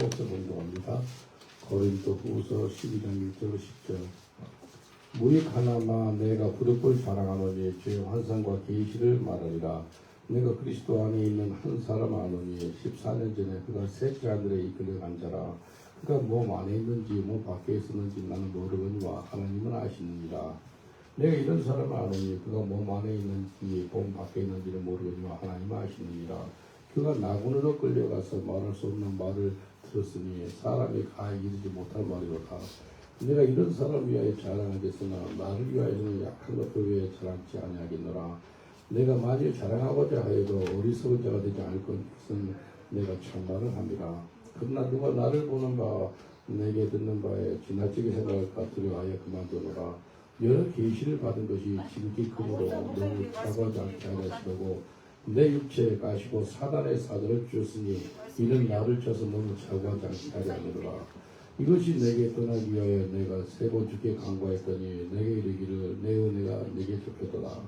목사 공부합니다. 고린도 후서 12장 1절 10절. 무익 하나마 내가 부득불 사랑하노니 주의 환상과 계시를 말하리라. 내가 그리스도 안에 있는 한 사람 아노니 14년 전에 그가 셋째 하늘에 이끌려간 자라. 그가 몸 안에 있는지 몸 밖에 있었는지 나는 모르거니와 하나님은 아시느니라. 내가 이런 사람을 아노니 그가 몸 안에 있는지 몸 밖에 있는지를 모르거니와 하나님은 아시느니라. 그가 나군으로 끌려가서 말할 수 없는 말을 들었으니 사람이 가히 이르지 못할 말이로다. 내가 이런 사람 위하여 자랑하겠으나 나를 위하여는 약한 것들 위하여 자랑치 아니하겠노라. 내가 만일 자랑하고자 하여도 어리석은 자가 되지 않을 것은 내가 참말을 함이라. 그러나 누가 나를 보는 바 내게 듣는 바에 지나치게 생각할까 두려워하여 그만두노라. 여러 계시를 받은 것이 지극히 크므로 너무 차고하지 않게 하려 하시려고 내 육체에 가시고 사단의 사도를 주셨으니 이는 나를 쳐서 너무 차고하지 않게 하려 하느라. 이것이 내게 떠나기 위하여 내가 세 번 주께 간구하였더니 내게 이르기를 내 은혜가 내게 좁혔도다.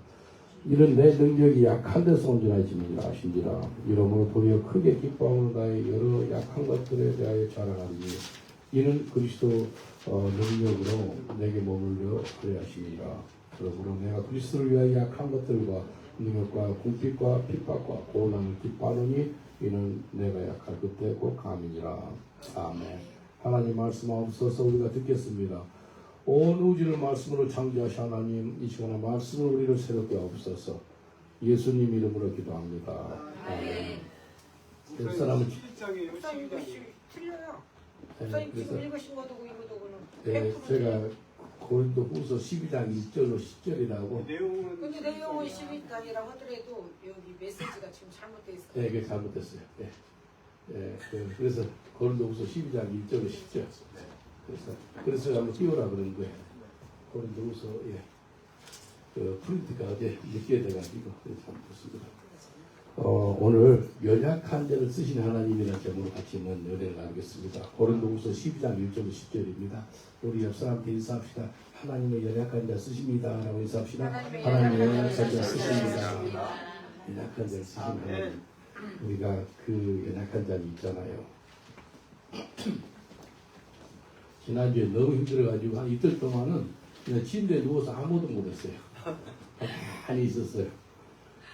이는 내 능력이 약한 데서 온 줄 아신지라. 이러므로 도리어 크게 기뻐함으로 나의 여러 약한 것들에 대하여 자랑하리니 이는 그리스도 능력으로 내게 머물려 하려 하시니라. 그러므로 내가 그리스도를 위하여 약한 것들과 능력과 궁핍과 핍박과 고난을 기뻐하노니 이는 내가 약할 그때 곧 감이니라. 아멘. 하나님 말씀하옵소서. 우리가 듣겠습니다. 온 우주를 말씀으로 창조하신 하나님, 이 시간에 말씀으로 우리를 새롭게 하옵소서. 예수님 이름으로 기도합니다. 아멘. 그 사람은 틀려요. 네, 선생님 지금 읽으신 것도 이것도 네, 제가 고린도 후서 12장 1절로 10절이라고. 근데 내용은 12장이라고 하더라도 여기 메시지가 지금 잘못되어 있어요. 네, 그게 잘못됐어요. 네. 네, 그래서 고린도 후서 12장 1절로 10절. 그래서 한번 띄워라 그런 거예요. 고린도 후서, 예. 그 프린트가 어제 늦게 돼가지고, 잘못했습니다. 오늘 연약한 자를 쓰신 하나님이라는 제목으로 같이 한번 은혜를 나누겠습니다. 고린도후서 12장 1절 10절입니다. 우리 옆 사람한테 인사합시다. 하나님의 연약한 자 쓰십니다. 라고 인사합시다. 하나님의 연약한 자 쓰십니다. 연약한 자를 쓰신 하나님. 우리가 그 연약한 자는 있잖아요. 지난주에 너무 힘들어가지고 한 이틀 동안은 그냥 침대에 누워서 아무것도 못했어요. 가만히 있었어요.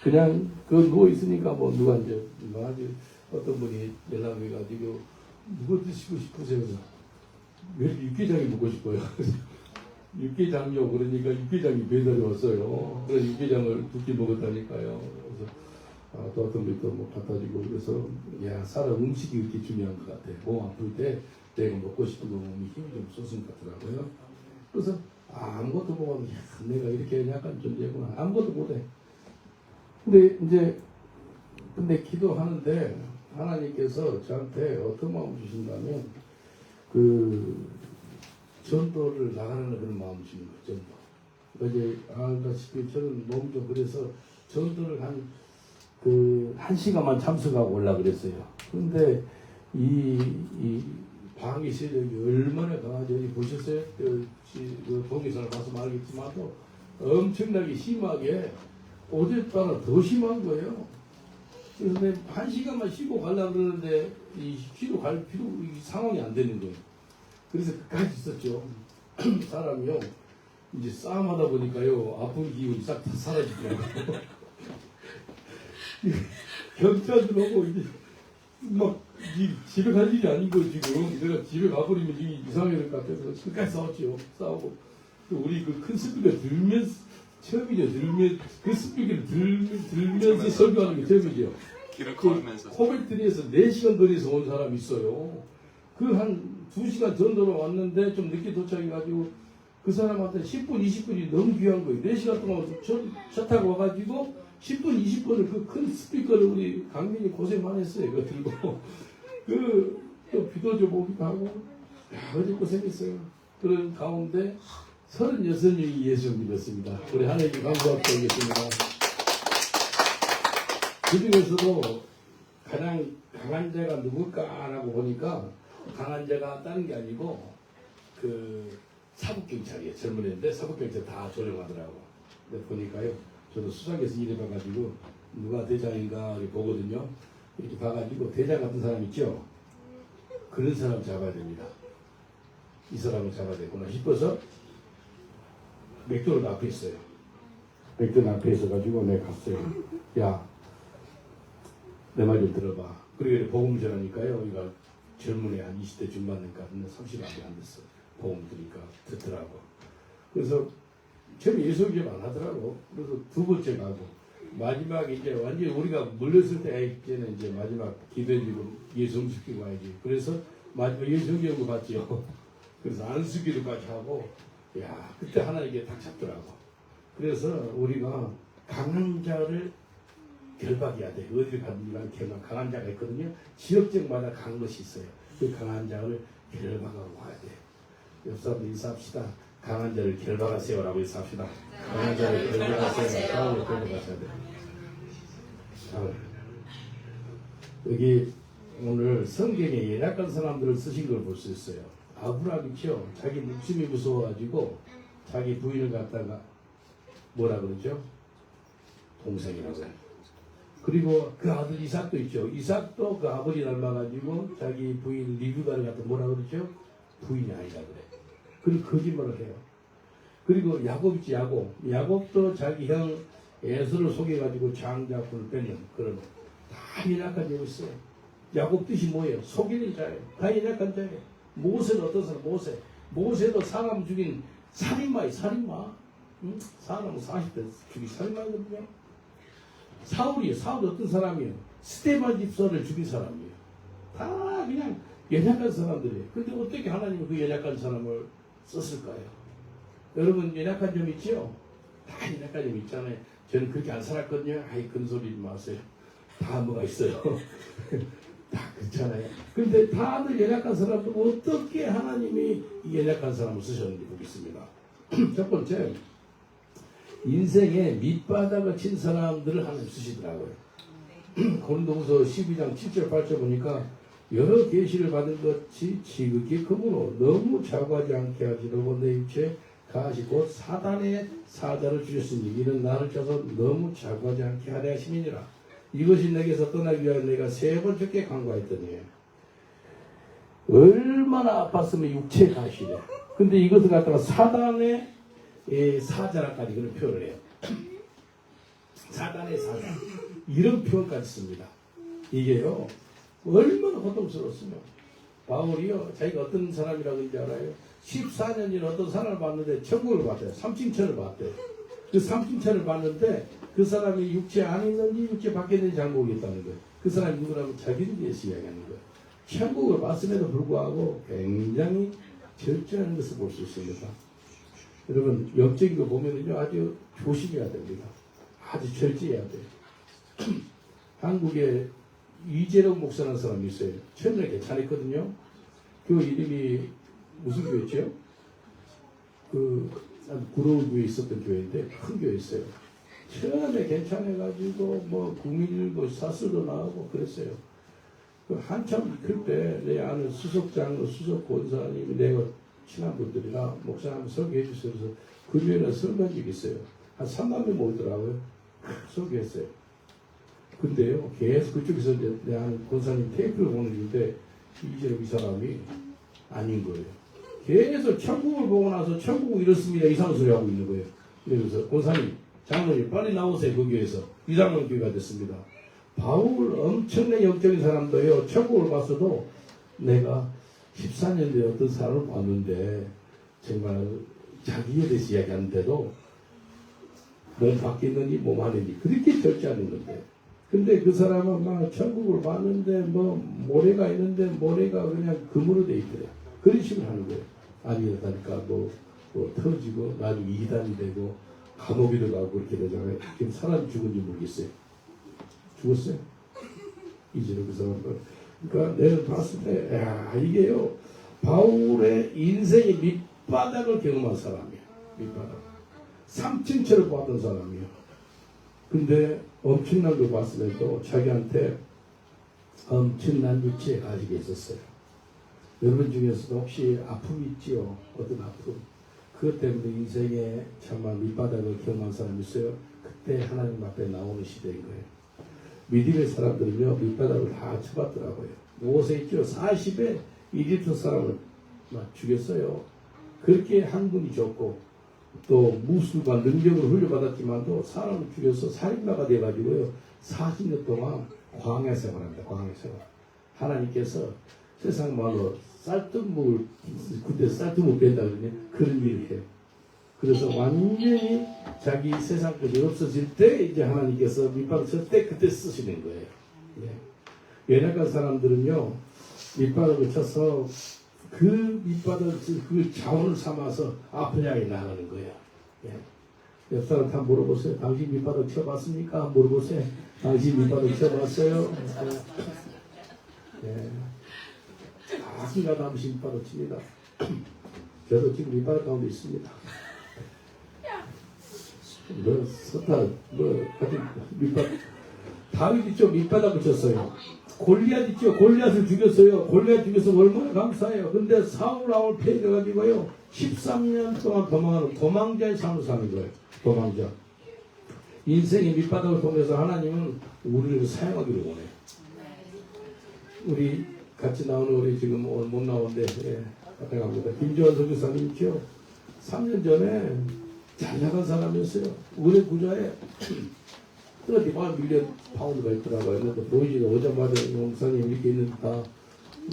그냥 그 누워 있으니까 뭐 누가 이제 어떤 분이 연락해가지고 누구 드시고 싶으세요? 왜 이렇게 육개장이 먹고 싶어요? 육개장요. 그러니까 육개장이 배달이 왔어요. 그래서 육개장을 2끼 먹었다니까요. 그래서 또 어떤 분이 또 뭐 갖다 주고 그래서 야 사람 음식이 이렇게 중요한 것 같아. 몸 아플 때 내가 먹고 싶은 거 몸이 힘이 좀 솟은 것 같더라고요. 그래서 아무것도 먹어도 야 내가 이렇게 약간 존재구나. 아무것도 못해. 근데 기도하는데 하나님께서 저한테 어떤 마음 주신다면 그 전도를 나가는 그런 마음 주시는 거죠. 전도. 이제 알다시피 저는 몸도 그래서 전도를 한 시간만 참석하고 올라 그랬어요. 근데 이 방위 세력이 얼마나 강하지 보셨어요? 그 동기선을 봐서 말하겠지만도 엄청나게 심하게 어젯밤은 더 심한 거예요. 그래서 내가 1시간만 쉬고 가려고 그러는데 쉬러 갈 상황이 안 되는 거예요. 그래서 끝까지 있었죠. 사람이요. 이제 싸움하다 보니까요. 아픈 기운이 싹 다 사라지더라고요. 경찰들 오고 이제 막 집에 갈 일이 아니고 지금 내가 집에 가버리면 이상할 것 같아서 끝까지 싸웠죠. 싸우고 우리 그 큰 스피커 들면서 처음이죠. 그 스피커를 들면서 설교하는 게 처음이죠. 코벨트리에서 4시간 거리에서 온 사람이 있어요. 그 한 2시간 전도로 왔는데 좀 늦게 도착해가지고 그 사람한테 10분, 20분이 너무 귀한 거예요. 4시간 동안 차 타고 와가지고 10분, 20분을 그 큰 스피커를 우리 강민이 고생 많이 했어요. 그거 들고. 또 비도 좀 오기도 하고. 야, 어제 고생했어요. 그런 가운데 36명이 예수를 믿었습니다. 우리 하나님께 감사하고 드리겠습니다. 그 중에서도 가장 강한 자가 누굴까라고 보니까 강한 자가 다른 게 아니고 그 사법경찰이에요. 젊은 애인데 사법경찰 다 조령하더라고. 근데 보니까요. 저도 수상에서 일해봐가지고 누가 대장인가 보거든요. 이렇게 봐가지고 대장 같은 사람 있죠. 그런 사람 잡아야 됩니다. 이 사람을 잡아야 되구나 싶어서 맥도날드 앞에 있어요. 맥도날드 앞에 있어가지고 내가 갔어요. 야, 내 말 좀 들어봐. 그리고 복음 전하니까요. 이거 젊은이 한 20대 중반이니까 30밖에 안 됐어. 복음 들으니까 듣더라고. 그래서 처음에 예수교섭 안 하더라고. 그래서 두 번째 가고 마지막에 이제 완전히 우리가 물렸을 때 이제는 이제 마지막 기도해주고 예수 시키고 와야지. 그래서 마지막 예수교섭 봤죠. 그래서 안수기도까지 하고 야 그때 하나님께 딱 잡더라고. 그래서 우리가 강한 자를 결박해야 돼. 어디를 가든지 강한 자가 있거든요. 지역적마다 강한 것이 있어요. 그 강한 자를 결박하고 가야 돼. 옆 사람들 인사합시다. 강한 자를 결박하세요라고 인사합시다. 강한 자를 결박하세요. 싸움을 결박하셔야 돼. 여기 오늘 성경에 연약한 사람들을 쓰신 걸 볼 수 있어요. 아브라함이죠. 자기 목숨이 무서워가지고 자기 부인을 갖다가 뭐라 그러죠? 동생이라고 해요. 그리고 그 아들 이삭도 있죠. 이삭도 그 아버지 닮아가지고 자기 부인 리브가를 갖다 뭐라 그러죠? 부인이 아니다 그래. 그리고 거짓말을 해요. 그리고 야곱 있지, 야곱. 야곱도 자기 형 에서를 속여가지고 장자꾼을 뺏는 그런 다 연약한 자가 있어요. 야곱 뜻이 뭐예요? 속이는 자예요. 다 연약한 자예요. 모세는 어떤 사람? 모세도 사람 죽인 살인마예요. 살인마. 응? 사람은 40대 죽인 살인마거든요. 사울이 어떤 사람이에요? 스테반 집사를 죽인 사람이에요. 다 그냥 연약한 사람들이에요. 근데 어떻게 하나님은 그 연약한 사람을 썼을까요? 여러분 연약한 점 있죠? 다 연약한 점 있잖아요. 저는 그렇게 안 살았거든요. 아이 그런 소리 마세요. 다 뭐가 있어요. 다 그렇잖아요. 근데 다들 연약한 사람들 어떻게 하나님이 이 연약한 사람을 쓰셨는지 보겠습니다. 첫 번째 인생에 밑바닥을 친 사람들을 하나님 쓰시더라고요. 고린도후서 12장 7절 8절 보니까 여러 계시를 받은 것이 지극히 크므로 너무 자고하지 않게 하시려고 내 육체에 가시 곧 사단의 사자를 주셨으니 이는 나를 쳐서 너무 자고하지 않게 하려 하심이니라. 이것이 내게서 떠나기 위하여 내가 세 번째 간구하였더니 얼마나 아팠으면 육체에 가시래. 근데 이것을 갖다가 사단의 사자라까지 그런 표현을 해요. 사단의 사자 이런 표현까지 씁니다. 이게요 얼마나 고통스러웠으면 바울이요 자기가 어떤 사람이라고 하는지 알아요? 14년이나 어떤 사람을 봤는데 천국을 봤대요. 삼층천을 봤대요. 그 삼층천을 봤는데 그 사람이 육체 안에 있는지 육체 밖에 있는지 잘 모르겠다는 거예요. 그 사람이 누구라면 자기를 위해서 이야기하는 거예요. 천국을 봤음에도 불구하고 굉장히 절제하는 것을 볼 수 있습니다. 여러분 영적인 거 보면은요 아주 조심해야 됩니다. 아주 절제해야 돼요. 한국에 이재룡 목사라는 사람이 있어요. 처음에 괜찮았거든요. 그 이름이 무슨 교회죠? 그 구로울 교회에 있었던 교회인데 큰 교회였어요. 처음에 괜찮아가지고 뭐 국민일보 사스도 나오고 그랬어요. 그 한참 클 때 내 아는 수석장, 수석 권사님이 내가 친한 분들이나 목사님 설교해 주셔서 그 교회는 설교한 적이 있어요. 한 3만 명 모이더라고요. 설교했어요. 근데요 계속 그쪽에서 이제 내 아는 권사님 테이프를 보내주는데 이재룡 이 사람이 아닌 거예요. 계속 천국을 보고 나서 천국은 이렇습니다 이상한 소리 하고 있는 거예요. 그래서 권사님 장로님 빨리 나오세요. 거기에서 이상한 교회가 됐습니다. 바울 엄청난 영적인 사람도요 천국을 봤어도 내가 14년 전에 어떤 사람을 봤는데 정말 자기에 대해서 이야기하는데도 몸 밖에 있는지 몸 안에 있는지 그렇게 절제하는 건데 근데 그 사람은 막 천국을 봤는데 뭐 모래가 있는데 모래가 그냥 금으로 돼 있더래. 그런 식으로 하는 거예요. 아니다니까 뭐 터지고 나중에 이단이 되고 감옥에 들어가고 그렇게 되잖아요. 지금 사람이 죽은지 모르겠어요. 죽었어요. 이제는 그 사람들. 그러니까 내가 봤을 때, 야, 이게요, 바울의 인생의 밑바닥을 경험한 사람이에요. 밑바닥. 3층처럼 봤던 사람이에요. 근데 엄청난 걸 봤음에도 자기한테 엄청난 육체에 가지고 있었어요. 여러분 중에서도 혹시 아픔이 있지요? 어떤 아픔? 그것 때문에 인생에 정말 밑바닥을 경험한 사람이 있어요. 그때 하나님 앞에 나오는 시대인 거예요. 믿음의 사람들은요 밑바닥을 다 쳐봤더라고요. 모세 있죠. 40에 이집트 사람을 막 죽였어요. 그렇게 한군이 좋고 또 무술과 능력을 훈련받았지만도 사람을 죽여서 살인마가 돼가지고요 40년 동안 광야 생활합니다. 광야 생활. 하나님께서 세상 말로 쌀뜨물 그때 쌀뜨물 뺀다 그러냐 그런 일을 해요. 그래서 완전히 자기 세상 것이 없어질 때 이제 하나님께서 밑바닥 쳤때 그때 쓰시는 거예요. 예. 연약한 사람들은요 밑바닥을 쳐서 그 밑바닥을 그 자원을 삼아서 아픈 향에 나가는 거예요. 예. 옆 사람 다 물어보세요. 당신 밑바닥 쳐봤습니까? 물어보세요. 당신 밑바닥 쳐봤어요? 예. 아기가 남신 밑바닥 칩니다. 저도 지금 밑바닥 가운데 있습니다. 뭐 서탈 하여튼 밑바닥 다윗 있죠 밑바닥을 쳤어요. 골리앗 있죠 골리앗을 죽였어요. 골리앗 죽여서 얼마나 감사해요. 근데 사울 패해가지고요 13년 동안 도망하는 도망자의 삶을 사는 거예요. 도망자. 인생의 밑바닥을 통해서 하나님은 우리를 사용하기를 원해요. 우리 같이 나오는 우리 지금 오늘 못 나오는데 갔다 갑니다. 김조한 선교사님 있죠 3년 전에 잘 나간 사람이었어요. 은혜 부자에 어디 만 밀리언 파운드가 있더라고요. 근데 보이지가 오자마자 용사님 이렇게 있는 다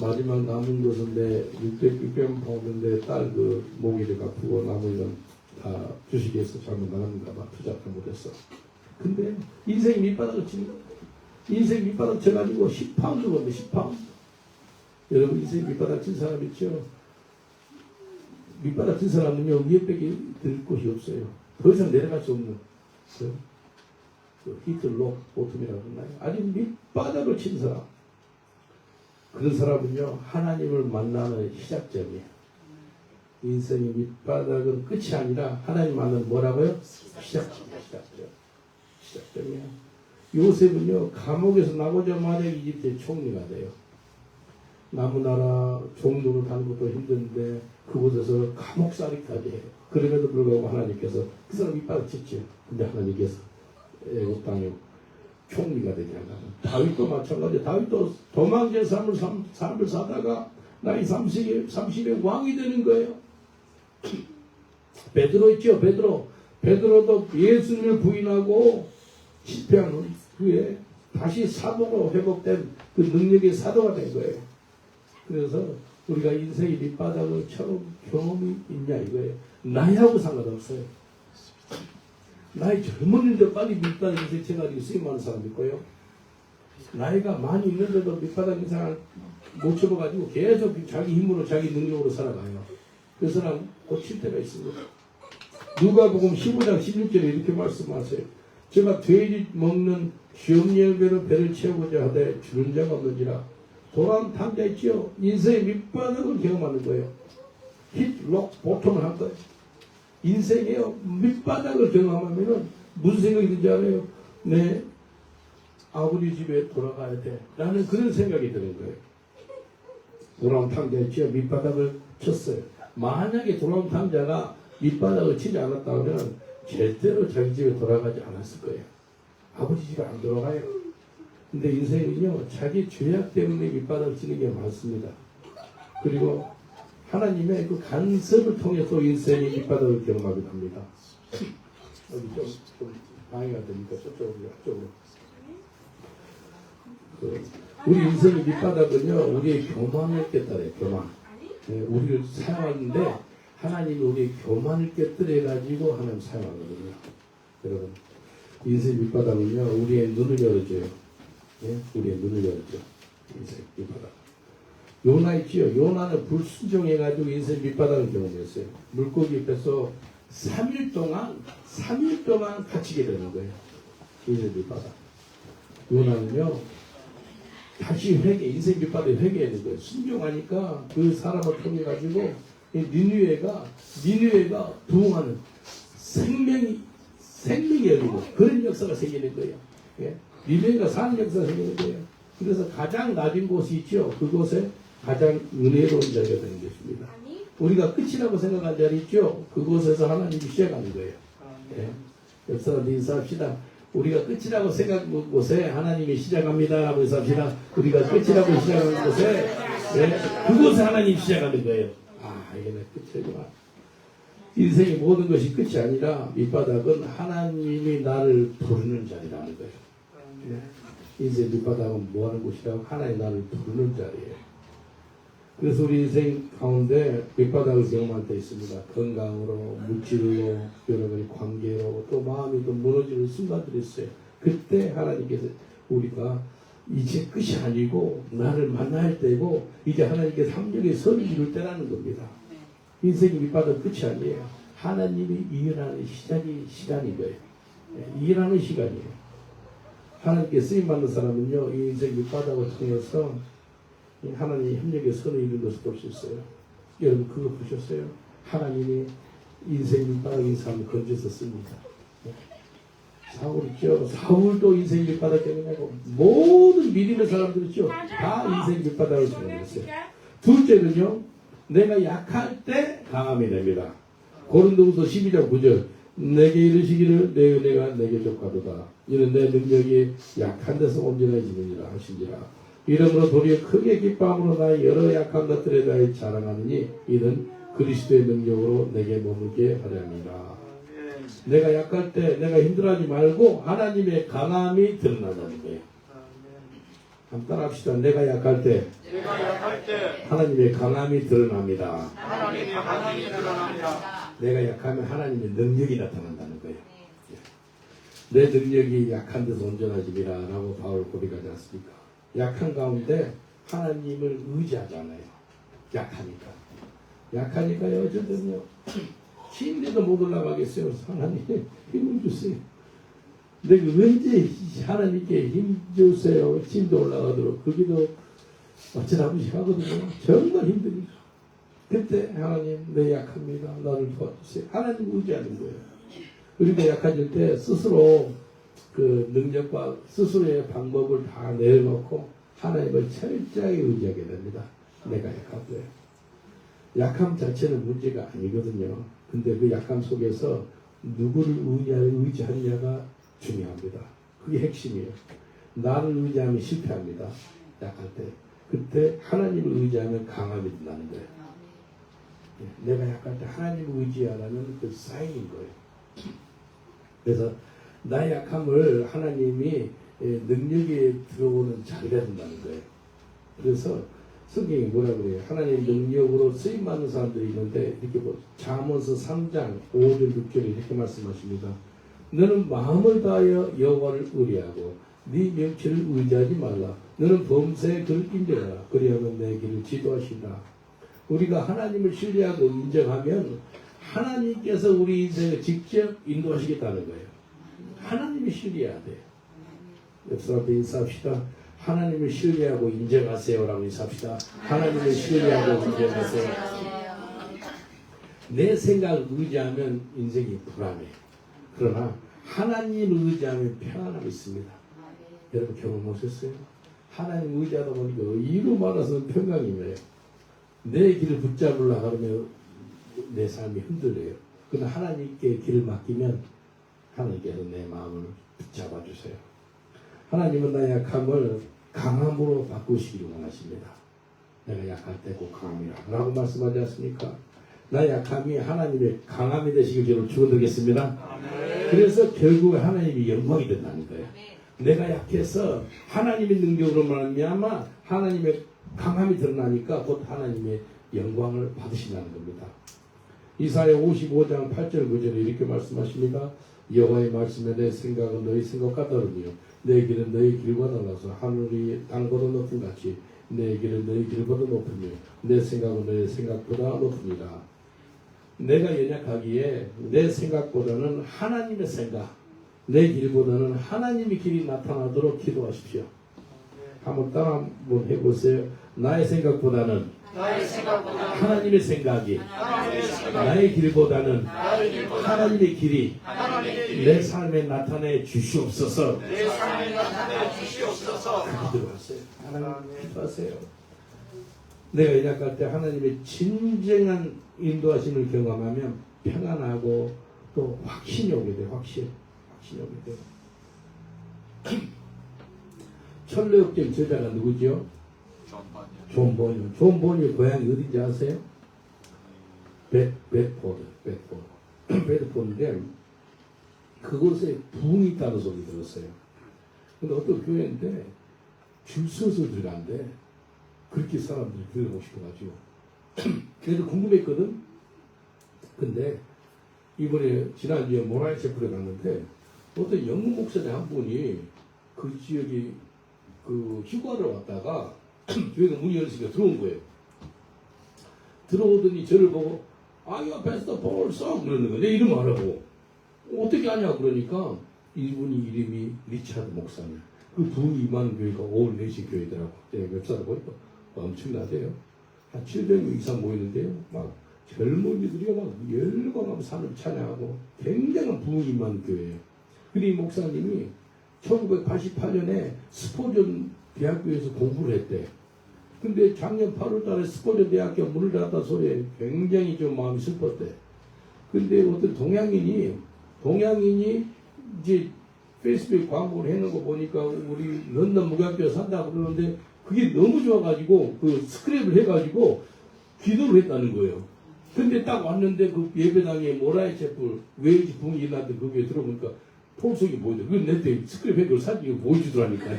마지막 남은 것은 내 600만 파운드인데 딸 그 모기를 갚고 나머지는 다 주식에서 잘못 나갔는가 봐. 투자를 못했어. 근데 인생 밑바닥을 치는 거예요. 인생 밑바닥 쳐가지고 10파운드 건데 10파운드. 여러분 인생 밑바닥 친 사람 있죠? 밑바닥 친 사람은요 위에밖에 들 곳이 없어요. 더 이상 내려갈 수 없는 그 히틀록 보통이라고 했나요? 아니 밑바닥을 친 사람 그런 사람은요 하나님을 만나는 시작점이에요. 인생의 밑바닥은 끝이 아니라 하나님 만나는 뭐라고요? 시작점이에요. 요셉은요 감옥에서 나오자마자 이집트의 총리가 돼요. 남은 종로를 가는 것도 힘든데 그곳에서 감옥살이까지 해요. 그럼에도 불구하고 하나님께서 그 사람 밑바닥 쳤죠. 근데 하나님께서 애국 땅에 총리가 되지 않나. 다윗도 마찬가지예요. 다윗도 도망자의 삶을 사다가 나이 30에 왕이 되는 거예요. 베드로 있죠. 베드로도 예수님을 부인하고 실패한 후에 다시 사도로 회복된 그 능력의 사도가 된 거예요. 그래서 우리가 인생의 밑바닥을 처음 경험이 있냐 이거예요. 나이하고 상관없어요. 나이 젊었는데 빨리 밑바닥 인생 쳐가지고 쓰임하는 사람 있고요. 나이가 많이 있는데도 밑바닥 인생을 못 쳐봐가지고 계속 자기 힘으로 자기 능력으로 살아가요. 그 사람 고칠 때가 있습니다. 누가복음 15장 16절에 이렇게 말씀하세요. 제가 돼지 먹는 시험열매로 배를 채우고자 하되 주는 자가 없는지라. 돌아온 탕자 있죠. 인생의 밑바닥을 경험하는 거예요. hit록 보통을 한 거예요. 인생의 밑바닥을 경험하면은 무슨 생각이 드는지 알아요? 내 아버지 집에 돌아가야 돼 라는 그런 생각이 드는 거예요. 돌아온 탕자 있죠. 밑바닥을 쳤어요. 만약에 돌아온 탕자가 밑바닥을 치지 않았다면 절대로 자기 집에 돌아가지 않았을 거예요. 아버지 집에 안 돌아가요. 근데 인생은요 자기 죄악 때문에 밑바닥을 치는 게 많습니다. 그리고 하나님의 그 간섭을 통해서 인생의 밑바닥을 경험하기도 합니다. 여기 좀 방해가 되니까 저쪽으로. 우리 인생의 밑바닥은요 우리의 교만을 깨달아요. 교만. 네, 우리를 사용하는데 하나님이 우리의 교만을 깨뜨려가지고 하나님 사용하거든요. 여러분 인생 밑바닥은요 우리의 눈을 열어줘요. 네? 우리의 눈을 열어줘. 인생 밑바닥. 요나 있지요. 요나는 불순종해가지고 인생 밑바닥을 경험했어요. 물고기 옆에서 3일 동안 갇히게 되는 거예요. 인생 밑바닥. 요나는요 다시 인생 밑바닥에 회개하는 거예요. 순종하니까 그 사람을 통해 가지고 니느웨가 부흥하는 생명이 열리고 그런 역사가 생기는 거예요. 예? 니느웨가 사는 역사가 생기는 거예요. 그래서 가장 낮은 곳이 있죠. 그곳에 가장 은혜로운 자리가 되는 것입니다. 우리가 끝이라고 생각한 자리 있죠. 그곳에서 하나님이 시작하는 거예요. 예? 옆 사람 인사합시다. 우리가 끝이라고 생각한 곳에 하나님이 시작합니다. 라고 인사합시다. 우리가 끝이라고 시작하는 곳에 네? 그곳에 하나님 시작하는 거예요. 아, 이게 내 끝이구나. 인생의 모든 것이 끝이 아니라 밑바닥은 하나님이 나를 부르는 자리라는 거예요. 네? 인생 밑바닥은 뭐 하는 곳이라고? 하나님 나를 부르는 자리예요. 그래서 우리 인생 가운데 밑바닥을 경험할 때 있습니다. 건강으로, 물질로, 여러 가지 관계로, 또 마음이 또 무너지는 순간들이 있어요. 그때 하나님께서 우리가 이제 끝이 아니고 나를 만날 때고 이제 하나님께서 함정의 선을 이룰 때라는 겁니다. 인생이 밑바닥 끝이 아니에요. 하나님이 일하는 시간인 거예요. 일하는 시간이에요. 하나님께 쓰임받는 사람은요, 이 인생 밑바닥을 통해서 하나님의 협력의 선을 이룬 것을 볼 수 있어요. 여러분 그거 보셨어요? 하나님이 인생 밑바닥인 사람을 건져서 씁니다. 사울 있죠. 사울도 인생 밑바닥 경험하고 모든 믿음의 사람들 있죠. 다 인생 밑바닥을 경험했어요. 둘째는요, 내가 약할 때 강함이 됩니다. 고린도후서 12장 9절 내게 이르시기를 내 은혜가 내게 족하도다. 이는 내 능력이 약한 데서 온전해지느니라 하신지라. 이러므로 도리어 크게 기뻐함으로 나의 여러 약한 것들에 대하여 자랑하느니 이는 그리스도의 능력으로 내게 머물게 하려 함이라. 내가 약할 때 내가 힘들어하지 말고 하나님의 강함이 드러난다는 거예요. 한번 따라합시다. 내가 약할 때 하나님의 강함이 드러납니다. 내가 약하면 하나님의 능력이 나타난다는 거예요. 내 능력이 약한 데서 온전하지니라 라고 바울 고백하지 않습니까? 약한 가운데 하나님을 의지하잖아요. 약하니까요. 어쩌면요, 힘들도 못 올라가겠어요. 하나님 힘을 주세요. 내가 언제 하나님께 힘 주세요. 힘도 올라가도록 거기도 어찌나 아버지 하거든요. 정말 힘드니까. 그때 하나님 내 약합니다. 나를 도와주세요. 하나님 의지하는 거예요. 우리가 약해질 때 스스로 그 능력과 스스로의 방법을 다 내려놓고 하나님을 철저하게 의지하게 됩니다. 내가 약할 때. 약함 자체는 문제가 아니거든요. 근데 그 약함 속에서 누구를 의지하느냐가 중요합니다. 그게 핵심이에요. 나를 의지하면 실패합니다. 약할 때. 그때 하나님을 의지하면 강함이 된다는 거예요. 내가 약할 때 하나님을 의지하라는 그 사인인 거예요. 그래서 나의 약함을 하나님이 능력이 들어오는 자리가 된다는 거예요. 그래서 성경이 뭐라 그래요? 하나님의 능력으로 쓰임받는 사람들이 있는데 이렇게 잠언서 3장 5절 6절에 이렇게 말씀하십니다. 너는 마음을 다하여 여호와를 의뢰하고 네 명치를 의지하지 말라. 너는 범사의 그를 인정하라. 그리하면 내 길을 지도하신다. 우리가 하나님을 신뢰하고 인정하면 하나님께서 우리 인생을 직접 인도하시겠다는 거예요. 하나님이 신뢰해야 돼요. 옆 사람한테 인사합시다. 하나님을 신뢰하고 인정하세요 라고 인사합시다. 하나님을 신뢰하고 인정하세요. 내 생각을 의지하면 인생이 불안해. 그러나 하나님을 의지하면 평안함이 있습니다. 여러분 경험하셨어요? 하나님 의지하다 보니까 이로 말해서는 평강이에요. 내 길을 붙잡으려고 하면 내 삶이 흔들려요. 그러나 하나님께 길을 맡기면 하나님께서 내 마음을 붙잡아 주세요. 하나님은 나의 약함을 강함으로 바꾸시기를 원하십니다. 내가 약할 때 꼭 강함이라 라고 말씀하지 않습니까? 나의 약함이 하나님의 강함이 되시길 저는 축원드리겠습니다. 그래서 결국 하나님이 영광이 된다는 거예요. 내가 약해서 하나님의 능력으로 말미암아 하나님의 강함이 드러나니까 곧 하나님의 영광을 받으신다는 겁니다. 이사야 55장 8절 9절에 이렇게 말씀하십니다. 여호와의 말씀에 내 생각은 너희 생각과 다르며 내 길은 너희 길과 달라서 하늘이 땅보다 높은 같이 내 길은 너희 길보다 높으며 내 생각은 너희 생각보다 높으니라. 내가 연약하기에 내 생각보다는 하나님의 생각, 내 길보다는 하나님의 길이 나타나도록 기도하십시오. 한번 따라 한번 해보세요. 나의 생각보다는 하나님의 생각이 나의 길보다는 하나님의 길이 내 삶에 나타내 주시옵소서. 기도하세요. 하나님 기도하세요. 내가 연약할 때 하나님의 진정한 인도하심을 경험하면 평안하고 또 확신이 오게 돼요. 확신이 오게 돼요. 철로역정 저자가 누구죠? 존 버니요. 존 버니 고향이 어딘지 아세요? 베드포드. 베드포드인데 그곳에 붕이 있다는 소리 들었어요. 근데 어떤 교회인데 줄 서서 들어간대. 그렇게 사람들이 들어가고 싶어가지고. 그래서 궁금했거든. 근데 이번에 지난주에 모라이 체프에 갔는데 어떤 영국 목사님 한 분이 그 지역에 그 휴가를 왔다가 교회가 문이 열리니까 들어온 거예요. 들어오더니 저를 보고 아유 베스트 폴송 그러는 거예요. 내 이름 알아보고 어떻게 아냐 그러니까 이분이 이름이 리차드 목사님. 그 붕이 임하는 교회가 올 내시 교회더라고. 제가 웹사이트 보니까 엄청나대요. 한 700명 이상 모이는데요. 막 젊은이들이 막 열광하고 산을 찬양하고 굉장한 붕이 임하는 교회예요. 그리고 이 목사님이 1988년에 스포전 대학교에서 공부를 했대. 근데 작년 8월 달에 스포전 대학교 문을 닫았다 소리에 굉장히 좀 마음이 슬펐대. 근데 어떤 동양인이 이제 페이스북에 광고를 해놓은 거 보니까 우리 런던 무교학교에 산다고 그러는데 그게 너무 좋아가지고 그 스크랩을 해가지고 기도를 했다는 거예요. 근데 딱 왔는데 그 예배당에 모라이 채플 웨일즈 붕이 일어났는데 거기에 들어보니까 폴송이 보이죠. 그건 내때 스크랩 해그 사진을 보여주더라니까요.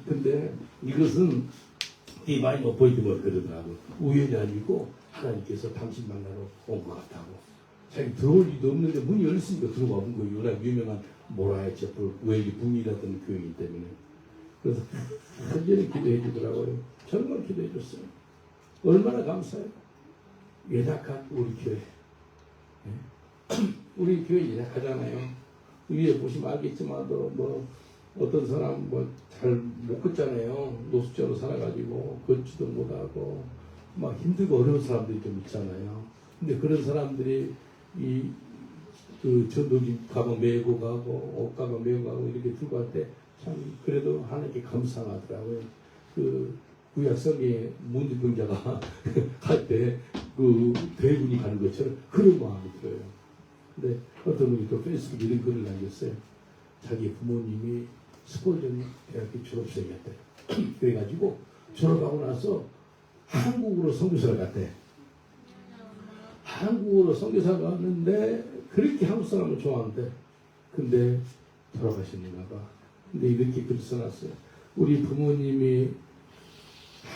근데 이것은 디바인 어포인트먼트 그러더라고. 우연이 아니고 하나님께서 당신 만나러 온 것 같다고. 자기 들어올 일도 없는데 문이 열렸으니까 들어가 본 거예요. 워낙 유명한 모라이 채플 웨일즈 붕이라던 교회이기 때문에. 그래서 간절히 기도해 주더라고요. 정말 기도해 줬어요. 얼마나 감사해요. 연약한 우리 교회. 우리 교회 연약하잖아요. 위에 보시면 알겠지만도 뭐 어떤 사람 뭐 잘 못 걷잖아요. 노숙자로 살아가지고 걷지도 못하고 막 힘들고 어려운 사람들이 좀 있잖아요. 근데 그런 사람들이 그 전도지 가방 메고 가고 옷 가방 메고 가고 이렇게 들고 갈 때 참 그래도 하나님께 감사하더라고요. 그 구약성에 문둥병자가 할 때 그 대군이 가는 것처럼 그런 마음이 들어요. 근데 어떤 분이 또 페이스북에 이런 글을 남겼어요. 자기 부모님이 스포전 대학교 졸업생이었대. 그래가지고 졸업하고 나서 한국으로 선교사를 갔대. 한국으로 선교사를 갔는데 그렇게 한국 사람을 좋아한대. 근데 돌아가셨는가 봐. 근데 이렇게 글 써놨어요. 우리 부모님이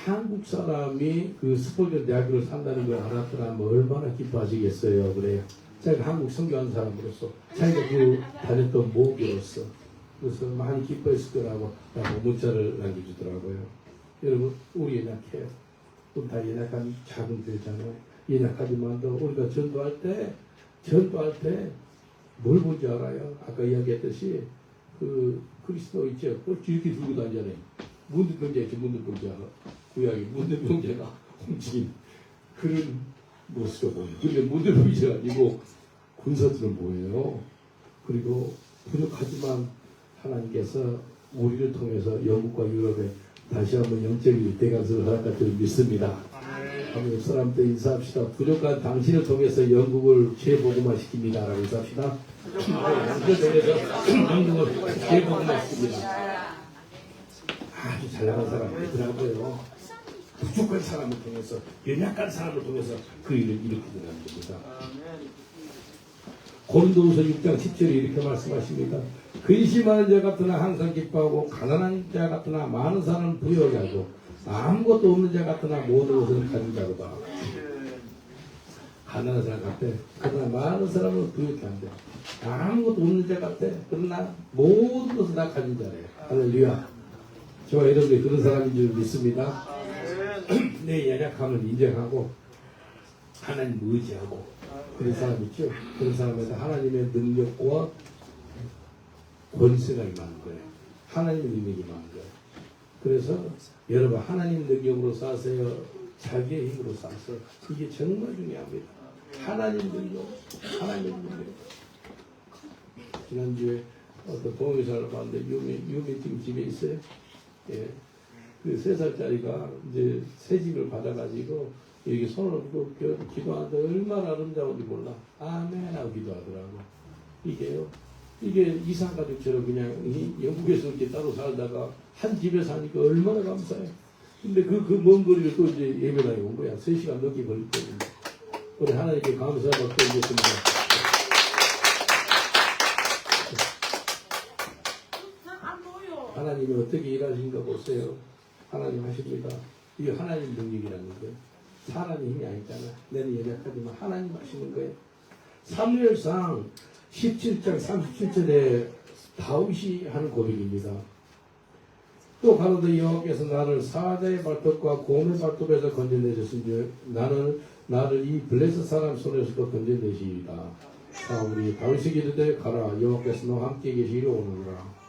한국 사람이 그 스포전 대학교를 산다는 걸 알았더라면 얼마나 기뻐하시겠어요. 그래요. 자기가 한국 선교하는 사람으로서 자기가 그 다녔던 모교로서 그래서 많이 기뻐했을 거라고 문자를 남겨주더라고요. 여러분 우리 연약해요. 우리 다 연약한 작은 교회잖아요. 연약하지만도 우리가 전도할 때 뭘 본지 알아요? 아까 이야기했듯이 그 그리스도 있죠. 이렇게 들고 다니잖아요. 문둥병자 있죠. 문둥병자. 구약의 문둥병자가 움직인 그런 모습을 보여요. 근데 문둥병자가 아니고 군사들은 뭐예요? 그리고 부족하지만 하나님께서 우리를 통해서 영국과 유럽에 다시 한번 영적인 대간설을 허락할 줄 믿습니다. 한번 사람들 인사합시다. 부족한 당신을 통해서 영국을 재복음화 시킵니다. 라고 인사합시다. 영국을 재복음화 시킵니다. 아주 잘 나간 사람이 있더라고요. 부족한 사람을 통해서, 연약한 사람을 통해서 그 일을 일으키더라는 겁니다. 고린도후서 6장 10절에 이렇게 말씀하십니다. 근심하는 자 같으나 항상 기뻐하고 가난한 자 같으나 많은 사람은 부유하게 하고 아무것도 없는 자 같으나 모든 것을 가진 자로다. 가난한 사람 같아. 그러나 많은 사람은 부유하게 한대. 아무것도 없는 자 같아. 그러나 모든 것을 다 가진 자래요. 할렐루야. 저와 여러분이 그런 사람인 줄 믿습니다. 내 연약함을 인정하고 하나님 의지하고 그런 사람 있죠. 그런 사람에서 하나님의 능력과 권세가 임하는 거예요. 하나님의 능력이 임하는 거예요. 그래서 여러분 하나님 능력으로 사세요. 자기의 힘으로 사세요. 이게 정말 중요합니다. 하나님 능력, 하나님 능력. 지난주에 어떤 동영상을 봤는데 유미 지금 집에 있어요. 예. 그 3살짜리가 이제 새집을 받아가지고 이렇게 손을 얹고 기도하는데 얼마나 아름다운지 몰라. 아멘 하고 기도하더라고. 이게요. 이게 이상가족처럼 그냥 영국에서 이렇게 따로 살다가 한 집에 사니까 얼마나 감사해. 근데 그 먼 거리를 또 이제 예배당에 온 거야. 3시간 넘게 걸릴 때문에. 우리 하나님께 감사를 드리겠습니다. 하나님이 어떻게 일하신가 보세요. 하나님 하십니다. 이게 하나님 능력이라는 거예요. 사람의 힘이 아니잖아. 내는 연약하지만 하나님 하시는 거예요. 사무엘상 17장 37절에 다윗이 하는 고백입니다. 또 가로되 여호와께서 나를 사자의 발톱과 곰의 발톱에서 건져내셨으니 나를 이 블레셋 사람 손에서도 건져내시리이다. 사울이 다윗에게 이르되 가라 여호와께서 너와 함께 계시기를 원하노라.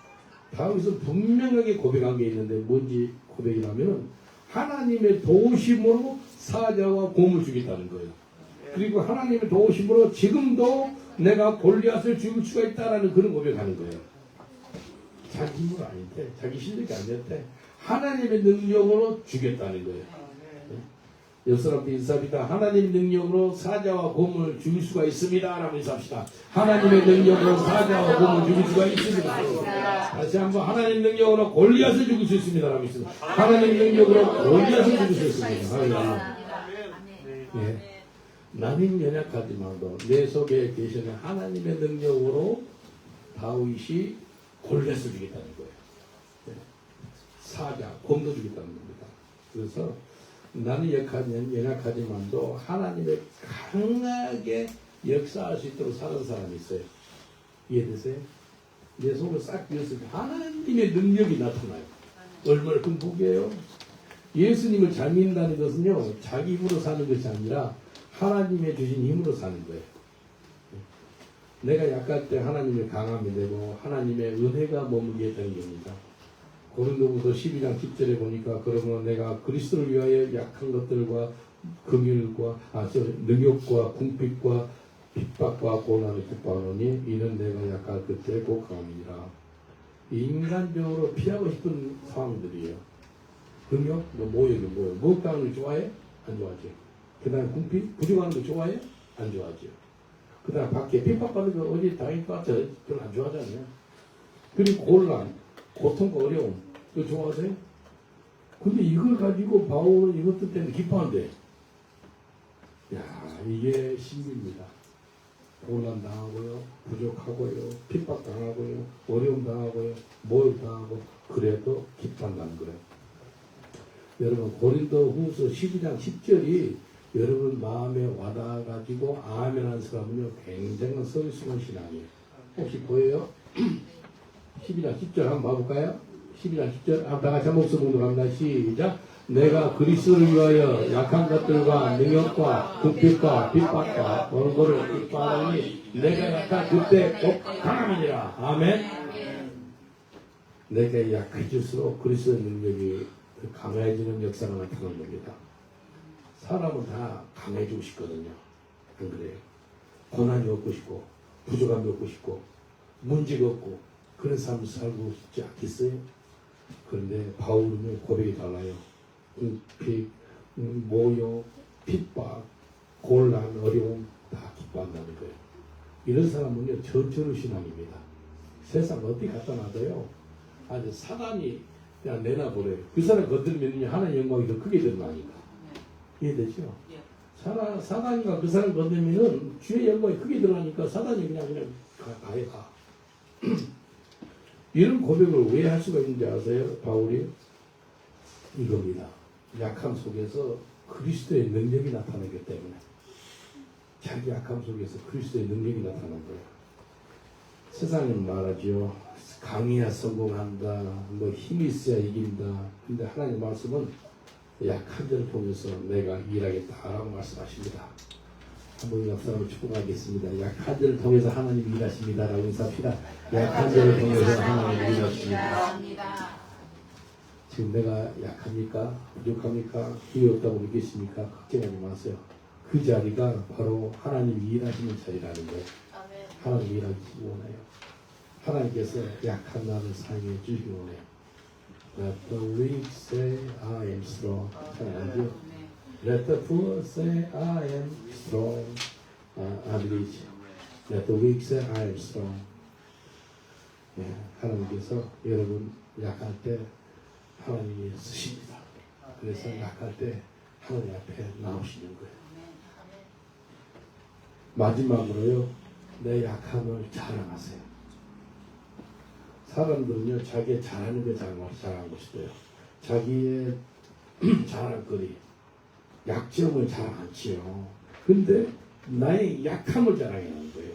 다윗은 분명하게 고백한 게 있는데 뭔지 고백이라면 하나님의 도우심으로 사자와 곰을 죽였다는 거예요. 그리고 하나님의 도우심으로 지금도 내가 골리앗을 죽일 수가 있다라는 그런 고백하는 거예요. 자기 힘으로 아닌데 자기 실력이 안 됐대. 하나님의 능력으로 죽였다는 거예요. 옆 사람도 인사합니다. 하나님의 능력으로 사자와 곰을 죽일 수가 있습니다. 라고 인사합시다. 하나님의 능력으로 사자와 곰을 죽일 수가 있습니다. 다시 한번 하나님 능력으로 골리앗을 죽일 수 있습니다. 라고 있습니다. 하나님 능력으로 골리앗을 죽일 수 있습니다. 예. 나는 연약하지만도 내 속에 계시는 하나님의 능력으로 다윗이 골리앗을 죽였다는 거예요. 예. 사자, 곰도 죽였다는 겁니다. 그래서 나는 연약하지만도 하나님의 강하게 역사할 수 있도록 사는 사람이 있어요. 이해되세요? 내 속을 싹 비웠을 때 하나님의 능력이 나타나요. 얼마나 큰 복이에요? 예수님을 잘 믿는다는 것은요, 자기 힘으로 사는 것이 아니라 하나님의 주신 힘으로 사는 거예요. 내가 약할 때 하나님의 강함이 되고 하나님의 은혜가 머물게 되는 겁니다. 고린도후서 12장 10절에 보니까 그러면 내가 그리스도를 위하여 약한 것들과 긍휼과 능욕과 궁핍과 핍박과 고난을 기뻐하노니 이는 내가 약할 그때 곧 강함이니라. 인간적으로 피하고 싶은 상황들이에요. 긍욕, 모욕이 뭐예요? 먹다는 거 좋아해? 안 좋아하죠. 그 다음에 궁핍, 부족하는 거 좋아해? 안 좋아하죠. 그 다음에 밖에 핍박받는 거 어디 당할 별로 안 좋아하잖아요. 그리고 곤란, 고통과 어려움, 이거 좋아하세요? 근데 이걸 가지고 바울은 이것들 때문에 기뻐한대. 야, 이게 신비입니다. 곤란 당하고요, 부족하고요, 핍박 당하고요, 어려움 당하고요, 모욕 당하고, 그래도 기뻐한다는 거예요. 여러분, 고린도후서 12장 10절이 여러분 마음에 와닿아가지고 아멘 하는 사람은요, 굉장한 서비스만 신앙이에요. 혹시 보여요? 12장 10절 한번 봐볼까요? 12장 10절 한번 다 같이 한 목소리로 갑니다. 시작. 내가 그리스도를 위하여 약한 것들과 능력과 궁핍과 핍박과 번거를 기뻐하니 내가 약한 그때 곧 강함이니라. 아멘. 내가 약해질수록 그리스도의 능력이 강해지는 역사가 나타나는 겁니다. 사람은 다 강해지고 싶거든요. 안 그래요? 고난이 없고 싶고 부족함이 없고 싶고 문제가 없고 그런 삶을 살고 싶지 않겠어요? 그런데 바울은 고백이 달라요. 궁핍, 모욕, 핍박, 곤란, 어려움 다 기뻐한다는 거예요. 이런 사람은요 전천후 신앙입니다. 세상 어디 갖다 놔둬요? 아주 사단이 그냥 내놔버려요. 그 사람 건드리면 하나님의 영광이 더 크게 드러나니까. 이해되죠? 사단과 그 사람 건드리면 주의 영광이 크게 드러나니까 사단이 그냥 가해 가. 이런 고백을 왜 할 수가 있는지 아세요? 바울이 이겁니다. 약함 속에서 그리스도의 능력이 나타나기 때문에 자기 약함 속에서 그리스도의 능력이 나타난 거예요. 세상은 말하죠. 강해야 성공한다. 뭐 힘이 있어야 이긴다. 근데 하나님 말씀은 약한 자를 통해서 내가 일하겠다라고 말씀하십니다. 한번 옆 사람을 축복하겠습니다. 약한 자를 통해서 하나님 일하십니다라고 인사합시다. 약한 자를 통해서 하나님 일하십니다. 지금 내가 약합니까? 부족합니까? 힘이 없다고 느끼십니까? 걱정하지 마세요. 그 자리가 바로 하나님이 일하시는 자리라는 거예요. 하나님 일하시기 원해요. 하나님께서 약한 나를 사용해 주시기 원해요. Let the weak say I am strong. 잘 알죠? Let the poor say I am strong. I'm rich. Let the weak say I am strong. 예, 하나님께서 여러분 약할 때 하나님이 쓰십니다. 그래서 약할 때 하나님 앞에 나오시는 거예요. 마지막으로요, 내 약함을 자랑하세요. 사람들은요, 자기의 잘하는 게 자랑하고 싶어요. 자기의 자랑거리, 약점을 자랑 않지요. 근데 나의 약함을 자랑하는 거예요.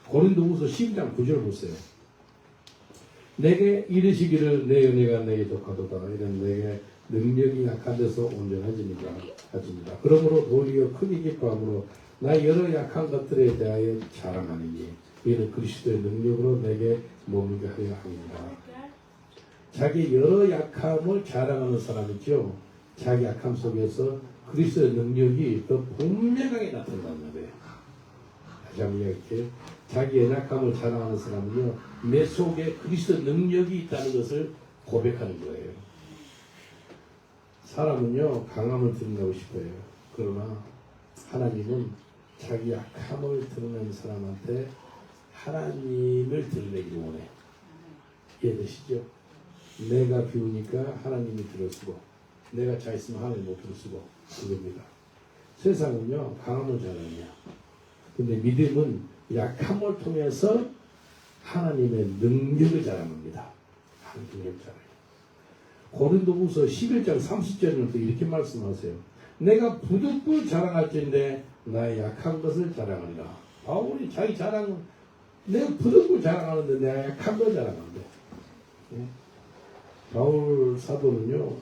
고린도후서 12장 9절 보세요. 내게 이르시기를 내 은혜가 내게 독하도다. 이런 내게 능력이 약한 데서 온전해집니다. 하십니다. 그러므로 도리어 크게 기뻐함으로 나의 여러 약한 것들에 대하여 자랑하느니 이는 그리스도의 능력으로 내게 머물게 하려 합니다. 자기 여러 약함을 자랑하는 사람이죠. 자기 약함 속에서 그리스도의 능력이 더 분명하게 나타난다는 거예요. 다시 한번 이야기할게요. 자기 연약함을 자랑하는 사람은요, 내 속에 그리스도의 능력이 있다는 것을 고백하는 거예요. 사람은요, 강함을 드러내고 싶어요. 그러나 하나님은 자기 약함을 드러내는 사람한테 하나님을 드러내기를 원해. 이해되시죠? 내가 비우니까 하나님이 들어쓰고, 내가 자 있으면 하나님 못 들어쓰고, 그겁니다. 세상은요, 강함을 자랑해요. 근데 믿음은 약함을 통해서 하나님의 능력을 자랑합니다. 하나님의 능력을 자랑해요. 고린도후서 11장 30절에는 또 이렇게 말씀하세요. 내가 부득불 자랑할진대 나의 약한 것을 자랑하리라. 바울이 자기 자랑은 내가 부득불 자랑하는데 내가 약한 걸 자랑하는데. 네? 바울 사도는요,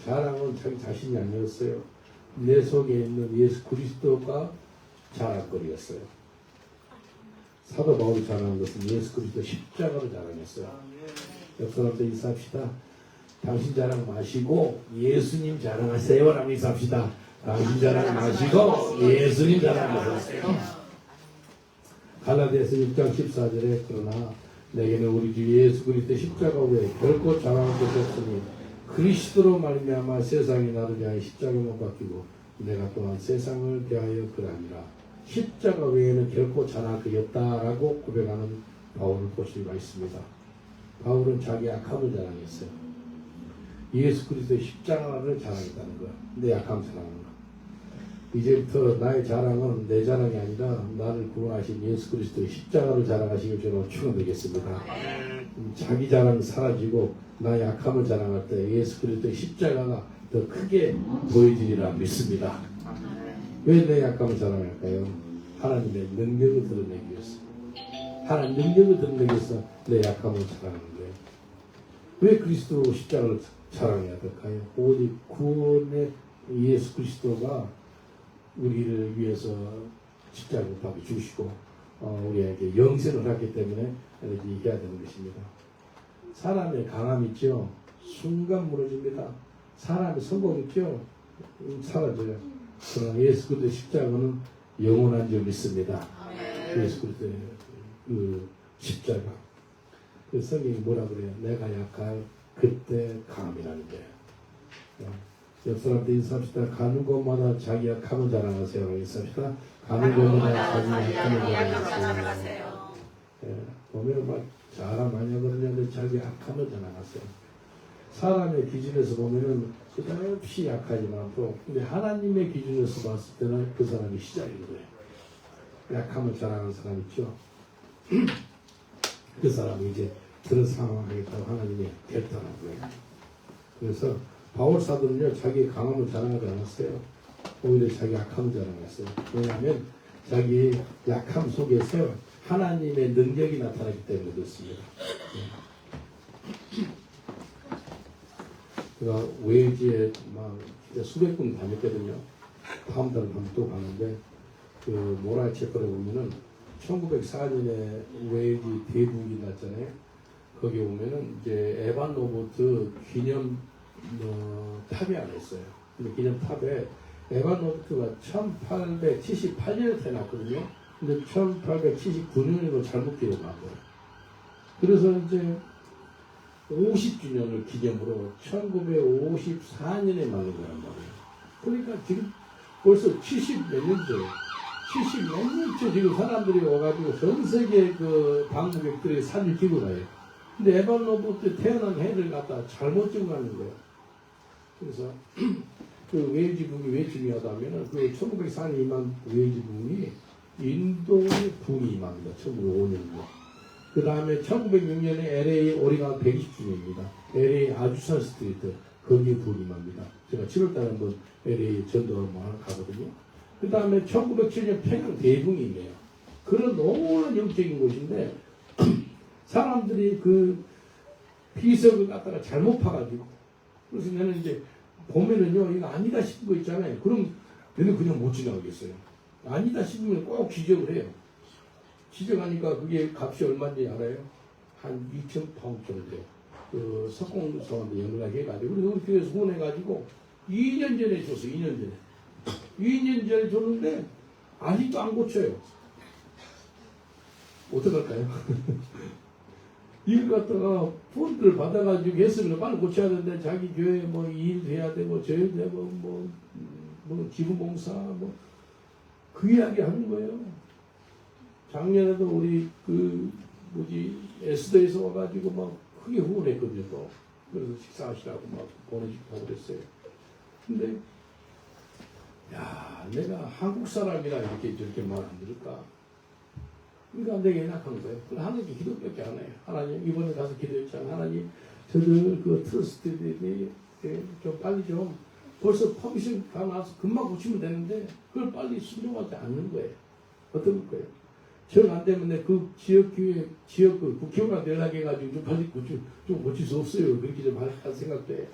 자랑은 자기 자신이 아니었어요. 내 속에 있는 예수 그리스도가 자랑거리였어요. 사도 바울이 자랑한 것은 예수 그리스도 십자가를 자랑했어요. 옆 사람도 인사합시다. 당신 자랑 마시고 예수님 자랑하세요. 라고 인사합시다. 당신 자랑 마시고 예수님 자랑하세요. 갈라디아서 6장 14절에 그러나 내게는 우리 주 예수 그리스도 십자가 외에 결코 자랑할 것이 없으니 그리스도로 말미암아 세상이 나를 위하여 십자가에 못 박히고 내가 또한 세상을 대하여 그러하니라. 십자가 외에는 결코 자랑할 것이 없다라고 고백하는 바울을 볼 수가 있습니다. 바울은 자기 약함을 자랑했어요. 예수 그리스도의 십자가를 자랑했다는 거야. 내 약함 자랑하는 거야. 이제부터 나의 자랑은 내 자랑이 아니라 나를 구원하신 예수 그리스도의 십자가를 자랑하시길 저는 축원드리겠습니다. 자기 자랑 사라지고 나의 약함을 자랑할 때 예수 그리스도의 십자가가 더 크게 보여지리라 믿습니다. 왜 내 약함을 자랑할까요? 하나님의 능력을 드러내기 위해서. 하나님 능력을 드러내기 위해서 내 약함을 자랑하는 거예요. 왜 그리스도 십자가를 자랑해야 될까요? 오직 구원의 예수 그리스도가 우리를 위해서 십자가를 못 박혀 주시고 우리에게 영생을 하기 때문에 이렇게 얘기해야 되는 것입니다. 사람의 강함 있죠? 순간 무너집니다. 사람의 성공 있죠? 사라져요. 그러나 예수 그리스도의 십자가는 영원한 줄 믿습니다. 예수 그리스도의 그 십자가. 그 성경이 뭐라 그래요? 내가 약할 그때 강함이라는 거예요. 옆 사람한테 인사합시다. 가는 곳마다 자기 약함을 자랑하세요. 인사합시다. 가는 곳마다 자기 약함을 자랑하세요. 보면 막 자랑 많이 하거든요. 자기 약함을 자랑하세요. 사람의 기준에서 보면은 끝없이 약하지만 또 근데 하나님의 기준에서 봤을 때는 그 사람이 시작인 거예요. 약함을 자랑하는 사람 있죠. 그 사람이 이제 그런 상황하겠다고 하나님이 결단한 거예요. 그래서 바울 사도는요, 자기 강함을 자랑하지 않았어요. 오히려 자기 약함을 자랑했어요. 왜냐하면 자기 약함 속에서 하나님의 능력이 나타나기 때문에 그렇습니다. 제가 웨일즈에 막 수백 군 다녔거든요. 다음 달에 또 가는데 그 모랄 체크를 보면은 1904년에 웨일즈 대북이 났잖아요. 거기 보면은 이제 에반 로버트 기념 탑이 하나 있어요. 근데 기념 탑에 에반 로버트가 1878년에 태어났거든요. 근데 1879년에도 잘못 기록한 거예요. 그래서 이제 50주년을 기념으로 1954년에 만든 거란 말이에요. 그러니까 지금 벌써 70 몇 년째, 70 몇 년째 지금 사람들이 와가지고 전 세계 그 방문객들이 사진을 찍고 가요. 근데 에반 로버트 태어난 해를 갖다 잘못 적어가는 거예요. 그래서 그 웨일즈 붕이 왜 중요하다면은 그 1904년 임한 웨일즈 붕이 인도의 붕이 임합니다. 1905년도. 그 다음에 1906년에 LA 오리간 120주년입니다. LA 아주사 스트리트 거기에 붕이 임합니다. 제가 7월달에 한번 LA 전도 하나 가거든요. 그 다음에 1907년 평양 대붕이 임해요. 그런 너무나 영적인 곳인데 사람들이 그 비석을 갖다가 잘못 파가지고 그래서 나는 이제 보면은요 이거 아니다 싶은 거 있잖아요. 그럼 얘는 그냥 못 지나가겠어요. 아니다 싶으면 꼭 지적을 해요. 지적하니까 그게 값이 얼마인지 알아요? 한 2,000파운드 정도 돼요. 그 석공사원도 연락해가지고 그래서 우리 교회에서 후원해가지고 2년 전에 줬어요. 2년 전에 2년 전에 줬는데 아직도 안 고쳐요. 어떡할까요? 이걸 갖다가 폰드를 받아가지고 했으면 빨리 고쳐야 되는데 자기 교회 뭐 일도 해야 되고 저 일도 되고 뭐 기부봉사 그 이야기 하는 거예요. 작년에도 우리 에스더에서 와가지고 막 크게 후원했거든요. 또. 그래서 식사하시라고 막 보내주고 그랬어요. 근데 야 내가 한국 사람이라 이렇게 저렇게 말 안 들을까? 그러니까 내가 연락한 거예요. 그럼 하나님 기도밖에 안 해요. 하나님 이번에 가서 기도했잖아. 하나님 저들 그 트러스트들이 좀 빨리 좀 벌써 퍼미션 다 나와서 금방 고치면 되는데 그걸 빨리 순종하지 않는 거예요. 어떨 거예요? 정 안 되면 그 지역교회 지역 그 국회의원한테 연락해가지고 좀 빨리 좀 고칠 수 없어요. 그렇게 좀 할 생각도 해요.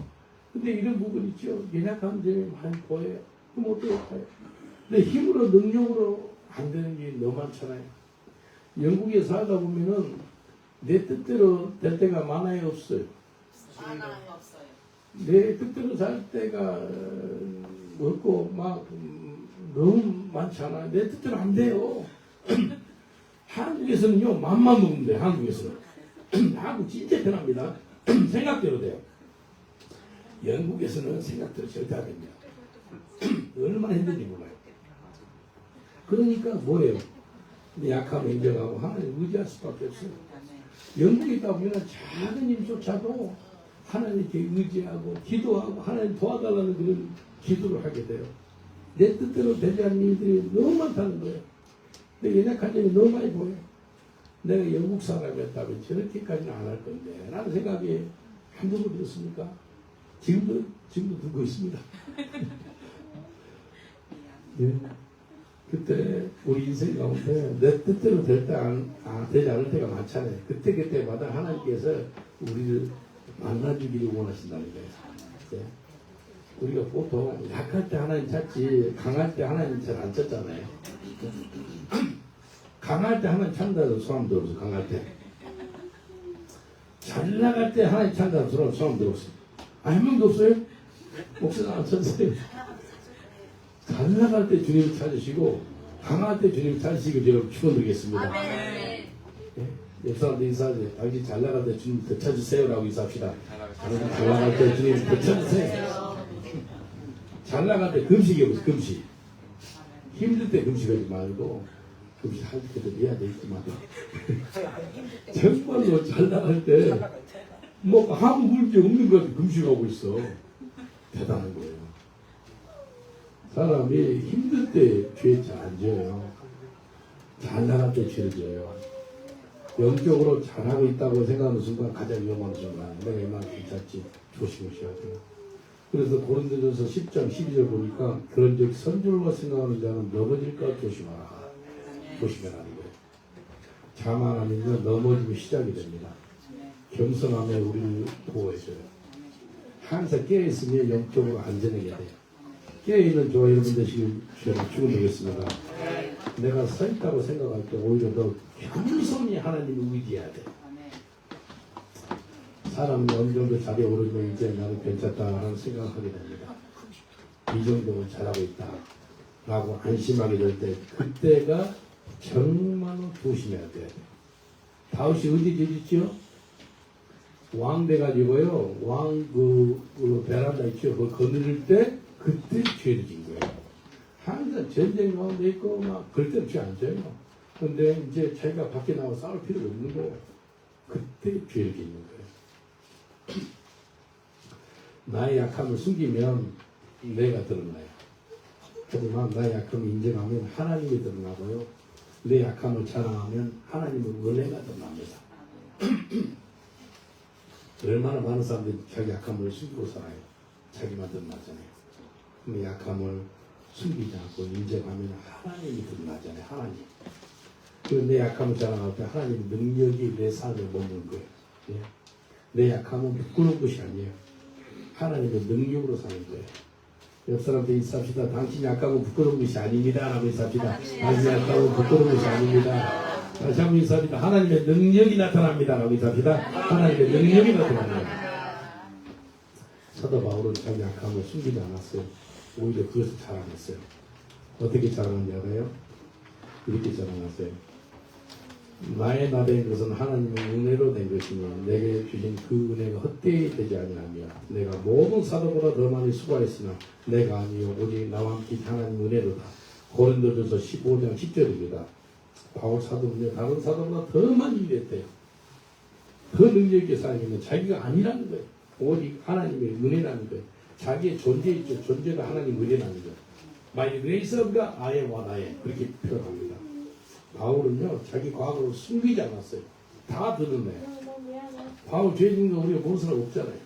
근데 이런 부분 있죠. 연약한 점이 많이 보여요. 그럼 어떨까요? 근데 힘으로 능력으로 안 되는 게 너무 많잖아요. 영국에 살다 보면은 내 뜻대로 될 때가 많아요, 없어요? 많아요, 없어요. 내 뜻대로 살 때가 없고 막 너무 많잖아요. 내 뜻대로 안 돼요. 한국에서는요 맘만 먹으면 돼요. 한국에서는 한국 진짜 편합니다. 생각대로 돼요. 영국에서는 생각대로 절대 안 됩니다. 얼마나 힘든지 몰라요. 그러니까 뭐예요? 약함을 인정하고 하나님 의지할 수밖에 없어요. 영국에 있다 보면 작은 일조차도 하나님께 의지하고 기도하고 하나님 도와달라는 그런 기도를 하게 돼요. 내 뜻대로 되지 않는 일들이 너무 많다는 거예요. 근데 연약한 점이 너무 많이 보여요. 내가 영국 사람이었다면 저렇게까지는 안 할 건데 라는 생각이 한 번도 들었습니까? 지금도 듣고 있습니다. 네. 그때 우리 인생 가운데 내 뜻대로 될 때 되지 않을 때가 많잖아요. 그때마다 하나님께서 우리를 만나주기를 원하신다는 거예요. 네. 우리가 보통 약할 때 하나님 찾지 강할 때 하나님 잘 안 찾잖아요. 강할 때 하나님 찾는다는 소문 들었어. 강할 때. 잘 나갈 때 하나님 찾는다는 소문 들었어. 한 명도 없어요? 목소리 안 찾으세요? 잘 나갈 때 주님을 찾으시고 강할 때 주님을 찾으시고 제가 축원드리겠습니다. 네? 옆 사람들 인사하세요. 당신 잘 나갈 때 주님 더 찾으세요라고 인사합시다. 잘 나갈 때 주님 더 찾으세요. 잘 나갈 때 금식이 없어요. 금식. 힘들 때 금식하지 말고 금식 할 때도 해야 되겠지만 정말로 잘 나갈 때 뭐 아무 문제 없는 것 같아 금식하고 있어. 대단한 거예요. 사람이 힘들 때 죄 잘 안 져요. 잘 나갈 때 죄를 져요. 영적으로 잘하고 있다고 생각하는 순간 가장 위험한 순간. 내가 이만큼 괜찮지 조심하셔야 돼요. 그래서 고린도전서 10장 12절 보니까 그런즉 선줄과 생각하는 자는 넘어질까 조심하라. 조심해라는 거예요. 자만하면요 넘어지면 시작이 됩니다. 겸손함에 우리를 보호해줘요. 항상 깨어있으면 영적으로 안전하게 돼요. 깨어있는 저와 여러분 되시길 주여 축원드리겠습니다. 내가 서 있다고 생각할 때 오히려 더 겸손히 하나님을 의지해야 돼. 사람이 어느 정도 자리에 오르면 이제 나는 괜찮다라는 생각을 하게 됩니다. 이 정도면 잘하고 있다 라고 안심하게 될 때 그때가 정말로 조심해야 돼. 다윗이 어디 계셨죠? 왕 돼가지고요 왕 베란다 있죠? 그거 거느릴 때 그때 죄를 진 거예요. 항상 전쟁 가운데 있고 막 그럴 때는 죄 안 져요. 근데 이제 자기가 밖에 나와 싸울 필요가 없는 거예요. 그때 죄를 짓는 거예요. 나의 약함을 숨기면 내가 드러나요. 하지만 나의 약함을 인정하면 하나님이 드러나고요. 내 약함을 자랑하면 하나님의 은혜가 드러납니다. 얼마나 많은 사람들이 자기 약함을 숨기고 살아요. 자기만 드러나잖아요. 근데 약함을 숨기지 않고 인정하면 하나님이 드러나잖아요. 하나님. 그리고 내 약함을 자랑할 때 하나님 능력이 내 삶에 머무는 거예요. 예? 내 약함은 부끄러운 것이 아니에요. 하나님의 능력으로 사는 거예요. 옆 사람들 인사합시다. 당신 약함은 부끄러운 것이 아닙니다. 라고 인사합시다. 당신 약함은 부끄러운 것이 아닙니다. 다시 한번 인사합니다. 하나님의 능력이 나타납니다. 라고 인사합시다. 하나님의 능력이 나타납니다. 사도 바울은 자기 약함을 숨기지 않았어요. 오히려 그것을 자랑했어요. 어떻게 자랑하는지 알아요? 이렇게 자랑하세요. 나의 나된 것은 하나님의 은혜로 된 것이니 내게 주신 그 은혜가 헛되이 되지 아니하며 내가 모든 사도보다 더 많이 수고했으나 내가 아니요 오직 나와 함께 하나님 은혜로다. 고린도전서 15장 10절입니다. 바울 사도는요 다른 사도보다 더 많이 일했대요. 더 능력 있게 살아있는 자기가 아니라는 거예요. 오직 하나님의 은혜라는 거예요. 자기의 존재 있죠. 존재가 하나님 은혜라는 거예요. My grace of God, I am what I am. 그렇게 표현합니다. 바울은요 자기 과거를 숨기지 않았어요. 다 드러내요. 바울 죄 짓는 거 우리가 모르는 사람 없잖아요.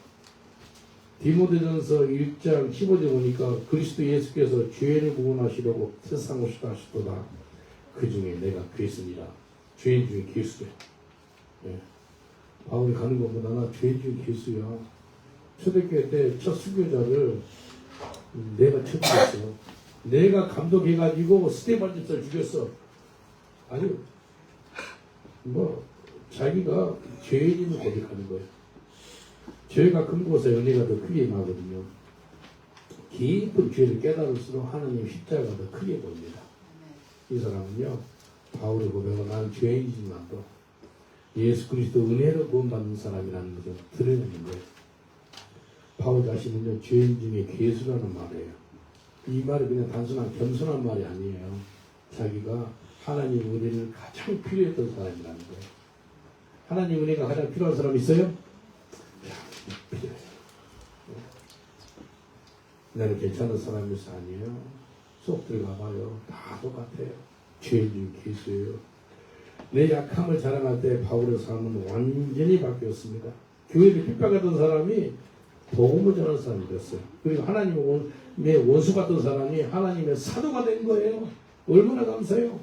디모데전서 1장 15절 보니까 그리스도 예수께서 죄를 구원하시려고 세상 오시다 하시도다. 그 중에 내가 괴수니라. 죄인 중에 괴수야. 예. 바울이 가는 것보다 나 죄인 중에 괴수야. 초대교회 때 첫 수교자를 내가 처치했어. 내가 감독해가지고 스테반 집사를 죽였어. 아니, 자기가 죄인임을 고백하는 거예요. 죄가 큰 곳에 은혜가 더 크게 임하거든요. 깊은 죄를 깨달을수록 하나님 십자가가 더 크게 보입니다. 이 사람은요, 바울의 고백은 나는 죄인이지만도 예수 그리스도 은혜로 구원받는 사람이라는 것을 드러내는 거예요. 바울 자신은요, 죄인 중에 괴수라는 말이에요. 이 말이 그냥 단순한 겸손한 말이 아니에요. 자기가 하나님 은혜를 가장 필요했던 사람이라는 거예요. 하나님 은혜가 가장 필요한 사람 있어요? 필요해요. 나는 괜찮은 사람일서 아니에요. 쏙 들어가봐요. 다 똑같아요. 죄인 중 괴수예요. 내 약함을 자랑할 때 바울의 삶은 완전히 바뀌었습니다. 교회를 핍박하던 사람이 복음을 전하는 사람이 됐어요. 그리고 하나님의 원수 같던 사람이 하나님의 사도가 된 거예요. 얼마나 감사해요.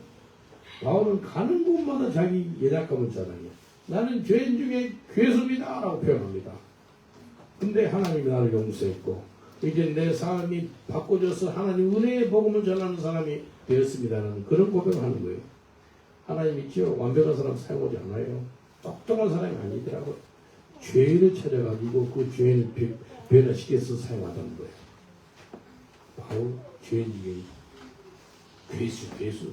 바울은 가는 곳마다 자기 예약감을 자랑해요. 나는 죄인 중에 괴수입니다 라고 표현합니다. 근데 하나님이 나를 용서했고 이제 내 삶이 바꿔져서 하나님 은혜의 복음을 전하는 사람이 되었습니다라는 그런 고백을 하는 거예요. 하나님 있죠? 완벽한 사람 사용하지 않아요. 똑똑한 사람이 아니더라고요. 죄를 찾아가지고 그 죄를 변화시켜서 사용하다는 거예요. 바울 죄인 중에 괴수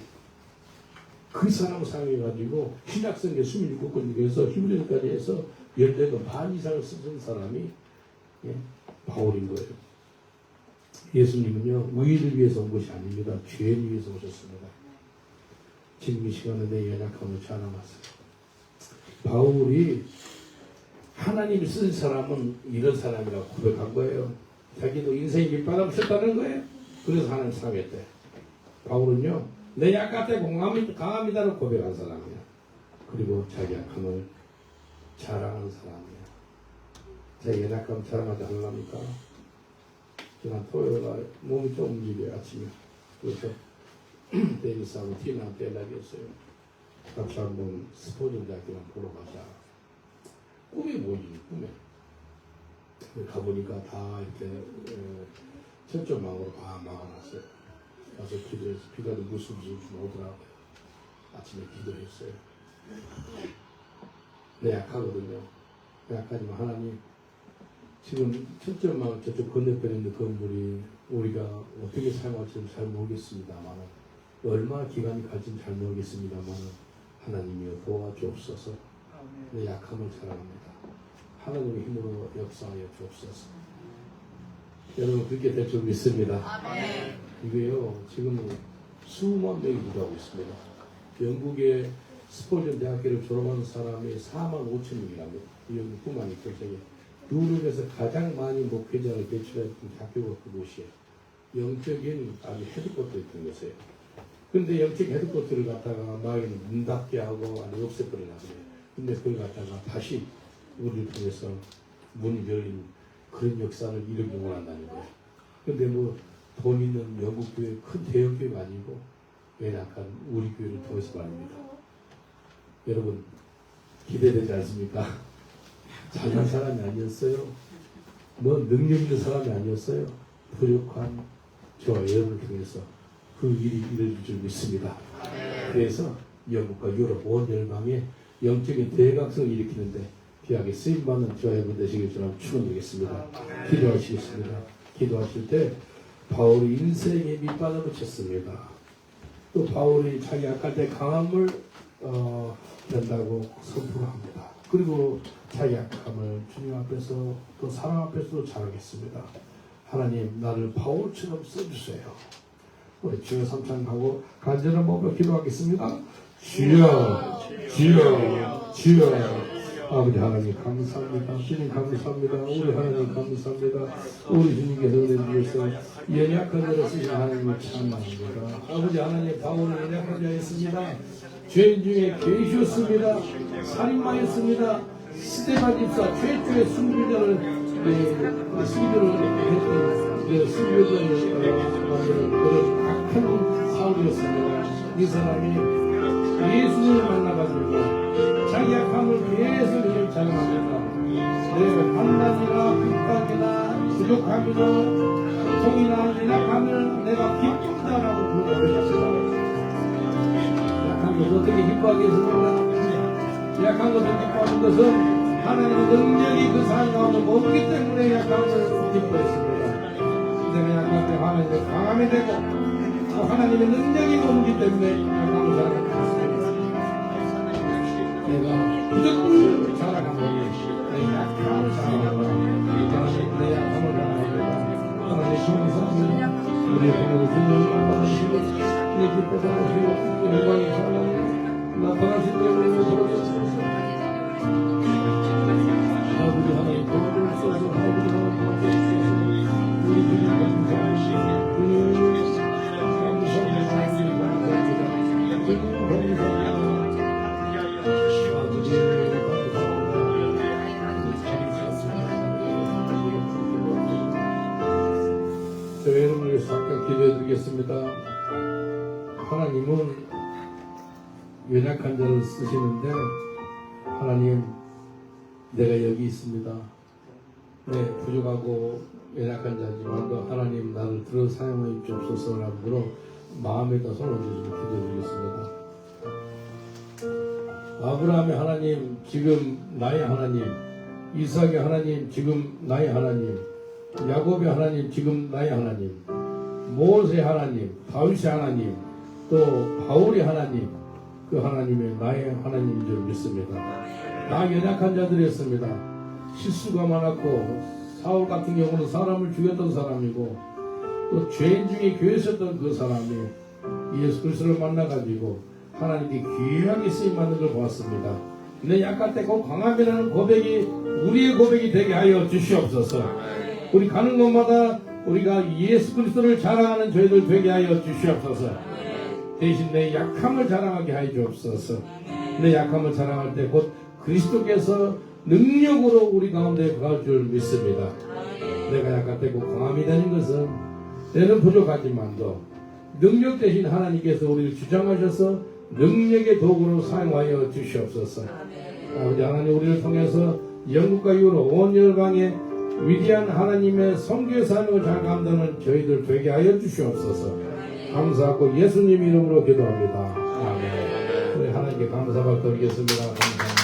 그 사람을 사용해가지고 신약성경 26권 중에서 히브리서까지 해서 14권 반 이상을 쓴 사람이 바울인 거예요. 예수님은요 의인을 위해서 온 것이 아닙니다. 죄인 위해서 오셨습니다. 지금 이 시간에 내 연약함을 자랑하세요. 바울이 하나님이 쓴 사람은 이런 사람이라고 고백한 거예요. 자기도 인생이 밑바닥을 쳤다는 거예요. 그래서 하나님 사랑했대. 바울은요 내 약할 때 강합니다라고 고백한 사람이야. 그리고 자기 약함을 자랑하는 사람이야. 제 연약함 자랑하지 않으랍니까? 지난 토요일날 몸이 좀 움직여요. 아침에. 그래서 데니스하고 티나한테 연락이 왔어요. 같이 한번 스포츠대학교랑 보러 가자. 꿈이 뭐지? 꿈에. 가보니까 다 이렇게 철조망으로 다 막아놨어요. 가서 기도해서 비가 무슬무슬 오더라고요. 아침에 기도했어요. 내 약하거든요. 약하지만 하나님 지금 철조망 저쪽 건너편에 있는 건물이 우리가 어떻게 사용할지는 잘 모르겠습니다만 얼마나 기간이 갈지는 잘 모르겠습니다만 하나님이여 도와주옵소서. 내 약함을 자랑합니다. 하나님의 힘으로 역사하여 주옵소서. 여러분 그렇게 될 줄 믿습니다. 이거요 지금 수만 명이 기도하고 있습니다. 영국의 스포전 대학교를 졸업한 사람이 4만 5천 명이랍니다. 여기 뿐만 있고 저기 유럽에서 가장 많이 목회자를 배출했던 학교가 그곳이에요. 영적인 아주 헤드쿼터였던 것이에요. 근데 영적 헤드쿼터를 갖다가 마을은 문 닫게 하고 아니 없애버리려고 그래요. 근데 그걸 갖다가 다시 우리를 통해서 문이 열린 그런 역사를 이루기 원한다는 거예요. 근데 뭐 돈 있는 영국 교회 큰 대형 교회가 아니고 약간 우리 교회를 통해서 말입니다. 여러분 기대되지 않습니까? 잘난 사람이 아니었어요. 뭐 능력 있는 사람이 아니었어요. 부족한 저와 여러분을 통해서 그 일이 이루어질 줄 믿습니다. 그래서 영국과 유럽 온 열방에 영적인 대각성을 일으키는데 귀하게 쓰임받는 저와 여러분 되시길 저는 축원드리겠습니다. 기도하시겠습니다. 기도하실 때 바울이 인생의 밑바닥을 쳤습니다. 또 바울이 자기 약할 때 강함을 된다고 선포합니다. 그리고 자기 약함을 주님 앞에서 또 사람 앞에서도 자랑했습니다. 하나님 나를 바울처럼 써주세요. 우리 주여 삼창하고 간절한 마음으로 기도하겠습니다. 주여 주여 주여 아버지 하나님 감사합니다. 주님 감사합니다. 우리 하나님 감사합니다. 우리 주님께서 은혜 주셔서 연약한 자를 쓰신 하나님을 찬양합니다. 아버지 하나님 바울은 연약한 자였습니다. 죄인 중에 계셨습니다. 살인마였습니다. 스데반 집사 최초의 순교자를 순교를 했던 순교자를 만드는 그런 악한 사울이었습니다. 이 사람이 예수님을 만나가지고 자기 약함을 계속 이렇게 자랑합니다. 내 판단이나 핍박이나 부족함이나 통이나 연약함을 내가 기쁜다라고 고백합니다. 약한 것을 어떻게 기뻐하겠습니까? 약한 것을 기뻐하는 것은 하나님의 능력이 그 사람 가운데 없기 때문에 약함을 기뻐했습니다. 내가 약할 때 하나님의 강함이 되고 또 하나님의 능력이 없기 때문에 약함을 자랑합니다. 내가 무조건 자랑하고 내 약함을 자랑하고 내 약함을 자랑합니다. 하나님 감사합니다. 우리의 하나님 주님을 받으시고 내 기뻐 받으시고 영광이 하나님 나타나신 때문에 돌아가셨습니다. 아버지 하나님 도와주셔서 아버지 하나님 도와주셔서 우리 주님 감사합니다. 저희 여러분을 위해서 잠깐 기도해 드리겠습니다. 하나님은 연약한 자를 쓰시는데 하나님 내가 여기 있습니다. 네, 부족하고 연약한 자지만 하나님 나를 들어 사용하여 주옵소서라고 마음에다 손을 얹으시고 기도해 드리겠습니다. 아브라함의 하나님 지금 나의 하나님, 이삭의 하나님 지금 나의 하나님, 야곱의 하나님 지금 나의 하나님, 모세의 하나님, 다윗의 하나님, 또 바울의 하나님, 그 하나님의 나의 하나님인 줄 믿습니다. 나 연약한 자들이었습니다. 실수가 많았고 사울 같은 경우는 사람을 죽였던 사람이고 또 죄인 중에 교회 있었던 그 사람이 예수 그리스도를 만나가지고 하나님께 귀하게 쓰임받는 걸 보았습니다. 내 약할 때 그 강함이라는 고백이 우리의 고백이 되게 하여 주시옵소서. 우리 가는 곳마다 우리가 예수 그리스도를 자랑하는 저희들 되게 하여 주시옵소서. 대신 내 약함을 자랑하게 하여 주옵소서. 내 약함을 자랑할 때 곧 그리스도께서 능력으로 우리 가운데 거할 줄 믿습니다. 내가 약할 때 그 강함이 되는 것은 때는 부족하지만도 능력 대신 하나님께서 우리를 주장하셔서 능력의 도구로 사용하여 주시옵소서. 아버지 하나님 우리를 통해서 영국과 유로 온 열방에 위대한 하나님의 선교의 사명을 잘 감당하는 저희들 되게 하여 주시옵소서. 감사하고 예수님 이름으로 기도합니다. 아멘. 우리 하나님께 감사를 드리겠습니다. 감사합니다.